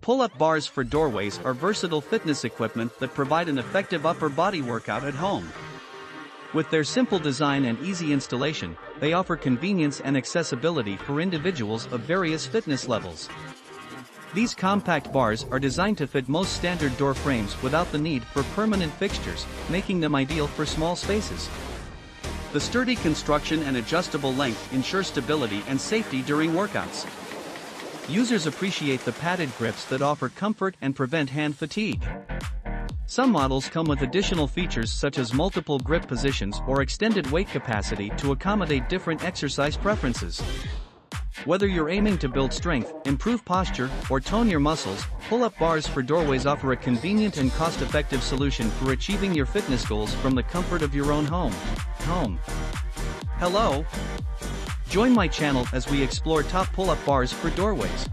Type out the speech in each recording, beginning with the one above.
Pull-up bars for doorways are versatile fitness equipment that provide an effective upper body workout at home. With their simple design and easy installation, they offer convenience and accessibility for individuals of various fitness levels. These compact bars are designed to fit most standard door frames without the need for permanent fixtures, making them ideal for small spaces. The sturdy construction and adjustable length ensure stability and safety during workouts. Users appreciate the padded grips that offer comfort and prevent hand fatigue. Some models come with additional features such as multiple grip positions or extended weight capacity to accommodate different exercise preferences. Whether you're aiming to build strength, improve posture, or tone your muscles, pull-up bars for doorways offer a convenient and cost-effective solution for achieving your fitness goals from the comfort of your own home. Hello! Join my channel as we explore top pull-up bars for doorways.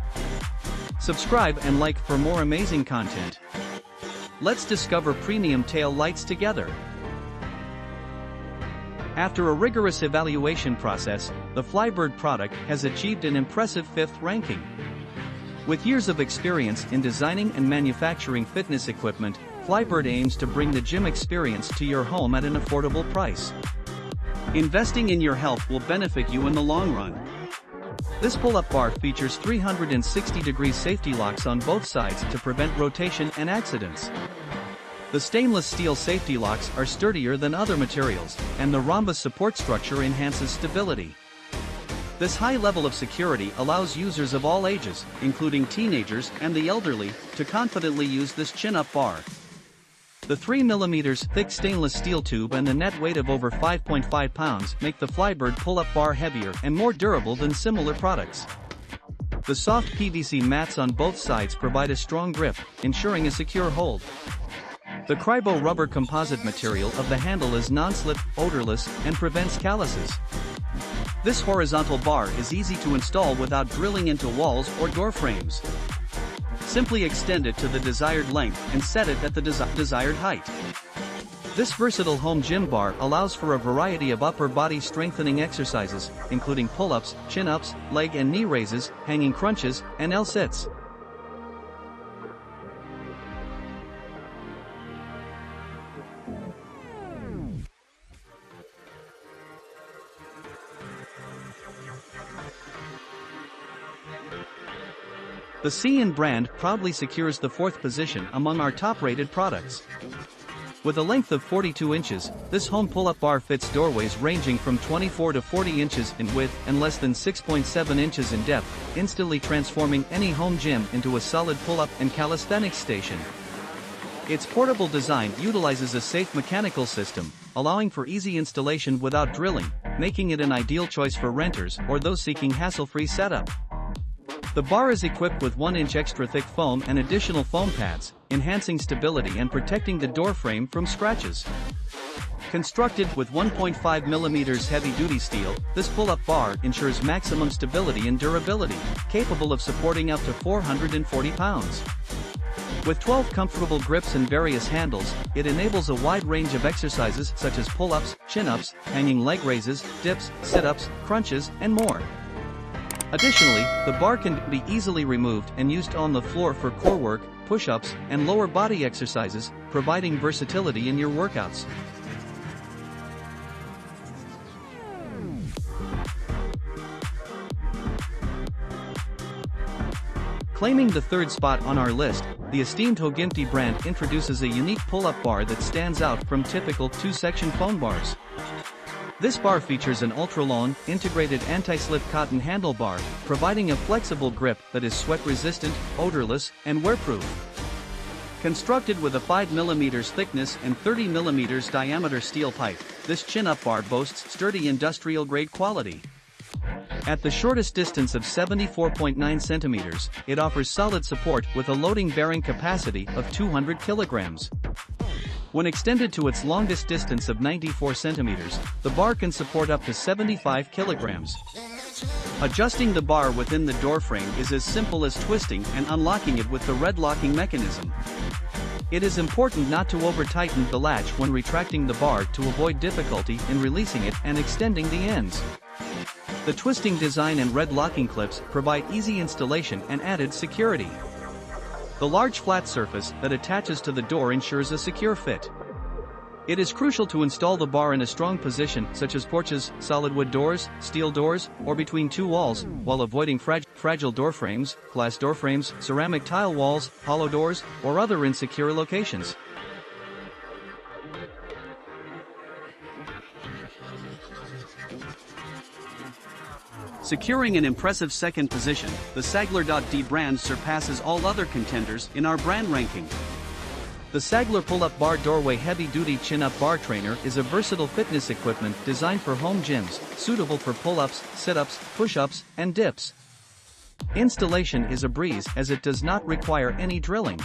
Subscribe and like for more amazing content. Let's discover premium tail lights together. After a rigorous evaluation process, the FLYBIRD product has achieved an impressive 5th ranking. With years of experience in designing and manufacturing fitness equipment, FLYBIRD aims to bring the gym experience to your home at an affordable price. Investing in your health will benefit you in the long run. This pull-up bar features 360-degree safety locks on both sides to prevent rotation and accidents. The stainless steel safety locks are sturdier than other materials, and the rhombus support structure enhances stability. This high level of security allows users of all ages, including teenagers and the elderly, to confidently use this chin-up bar. The 3 mm thick stainless steel tube and the net weight of over 5.5 pounds make the FLYBIRD pull-up bar heavier and more durable than similar products. The soft PVC mats on both sides provide a strong grip, ensuring a secure hold. The Crybo rubber composite material of the handle is non-slip, odorless, and prevents calluses. This horizontal bar is easy to install without drilling into walls or door frames. Simply extend it to the desired length and set it at the desired height. This versatile home gym bar allows for a variety of upper body strengthening exercises, including pull-ups, chin-ups, leg and knee raises, hanging crunches, and L-sits. The CEAYUN brand proudly secures the 4th position among our top-rated products. With a length of 42 inches, this home pull-up bar fits doorways ranging from 24 to 40 inches in width and less than 6.7 inches in depth, instantly transforming any home gym into a solid pull-up and calisthenics station. Its portable design utilizes a safe mechanical system, allowing for easy installation without drilling, making it an ideal choice for renters or those seeking hassle-free setup. The bar is equipped with 1-inch extra thick foam and additional foam pads, enhancing stability and protecting the door frame from scratches. Constructed with 1.5 mm heavy-duty steel, this pull-up bar ensures maximum stability and durability, capable of supporting up to 440 pounds. With 12 comfortable grips and various handles, it enables a wide range of exercises such as pull-ups, chin-ups, hanging leg raises, dips, sit-ups, crunches, and more. Additionally, the bar can be easily removed and used on the floor for core work, push-ups, and lower body exercises, providing versatility in your workouts. Claiming the 3rd spot on our list, the esteemed Hogimcty brand introduces a unique pull-up bar that stands out from typical 2-section foam bars. This bar features an ultra-long, integrated anti-slip cotton handlebar, providing a flexible grip that is sweat-resistant, odorless, and wear-proof. Constructed with a 5 mm thickness and 30 mm diameter steel pipe, this chin-up bar boasts sturdy industrial-grade quality. At the shortest distance of 74.9 centimeters, it offers solid support with a loading-bearing capacity of 200 kilograms. When extended to its longest distance of 94 centimeters, the bar can support up to 75 kilograms. Adjusting the bar within the doorframe is as simple as twisting and unlocking it with the red locking mechanism. It is important not to over-tighten the latch when retracting the bar to avoid difficulty in releasing it and extending the ends. The twisting design and red locking clips provide easy installation and added security. The large flat surface that attaches to the door ensures a secure fit. It is crucial to install the bar in a strong position, such as porches, solid wood doors, steel doors, or between two walls, while avoiding fragile door frames, glass door frames, ceramic tile walls, hollow doors, or other insecure locations. Securing an impressive second position, the Sagler.D brand surpasses all other contenders in our brand ranking. The Sagler Pullup Bar Doorway Heavy-Duty Chin-Up Bar Trainer is a versatile fitness equipment designed for home gyms, suitable for pull-ups, sit-ups, push-ups, and dips. Installation is a breeze as it does not require any drilling.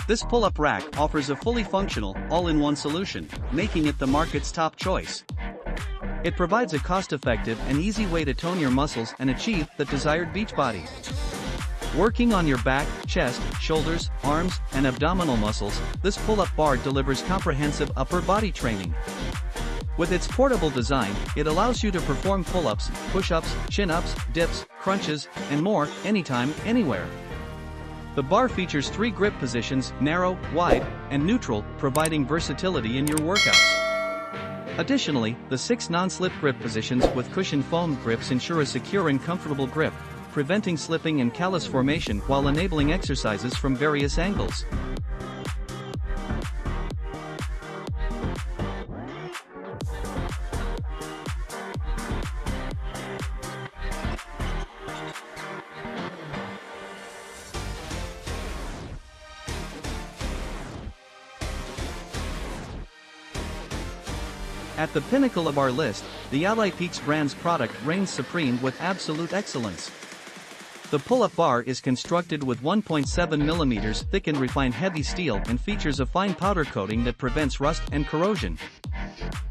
This pull-up rack offers a fully functional, all-in-one solution, making it the market's top choice. It provides a cost-effective and easy way to tone your muscles and achieve the desired beach body. Working on your back, chest, shoulders, arms, and abdominal muscles, this pull-up bar delivers comprehensive upper body training. With its portable design, it allows you to perform pull-ups, push-ups, chin-ups, dips, crunches, and more, anytime, anywhere. The bar features 3 grip positions, narrow, wide, and neutral, providing versatility in your workouts. Additionally, the 6 non-slip grip positions with cushioned foam grips ensure a secure and comfortable grip, preventing slipping and callus formation while enabling exercises from various angles. At the pinnacle of our list, the Ally Peaks brand's product reigns supreme with absolute excellence. The pull-up bar is constructed with 1.7 mm thick and refined heavy steel and features a fine powder coating that prevents rust and corrosion.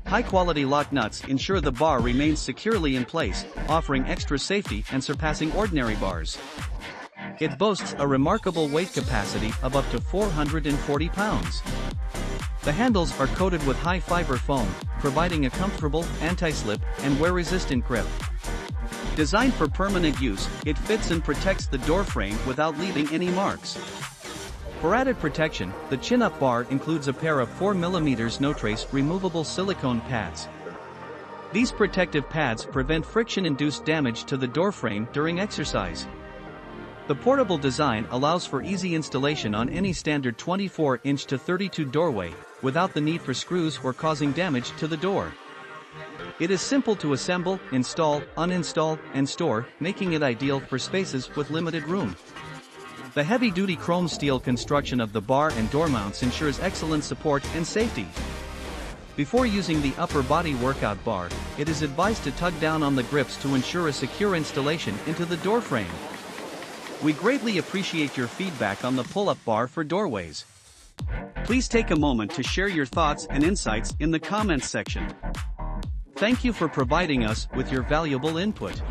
High-quality lock nuts ensure the bar remains securely in place, offering extra safety and surpassing ordinary bars. It boasts a remarkable weight capacity of up to 440 pounds. The handles are coated with high-fiber foam, providing a comfortable, anti-slip, and wear-resistant grip. Designed for permanent use, it fits and protects the door frame without leaving any marks. For added protection, the chin-up bar includes a pair of 4 mm no-trace removable silicone pads. These protective pads prevent friction-induced damage to the door frame during exercise. The portable design allows for easy installation on any standard 24-inch to 32 doorway, without the need for screws or causing damage to the door. It is simple to assemble, install, uninstall, and store, making it ideal for spaces with limited room. The heavy-duty chrome steel construction of the bar and door mounts ensures excellent support and safety. Before using the upper body workout bar, it is advised to tug down on the grips to ensure a secure installation into the door frame. We greatly appreciate your feedback on the pull-up bar for doorways. Please take a moment to share your thoughts and insights in the comments section. Thank you for providing us with your valuable input.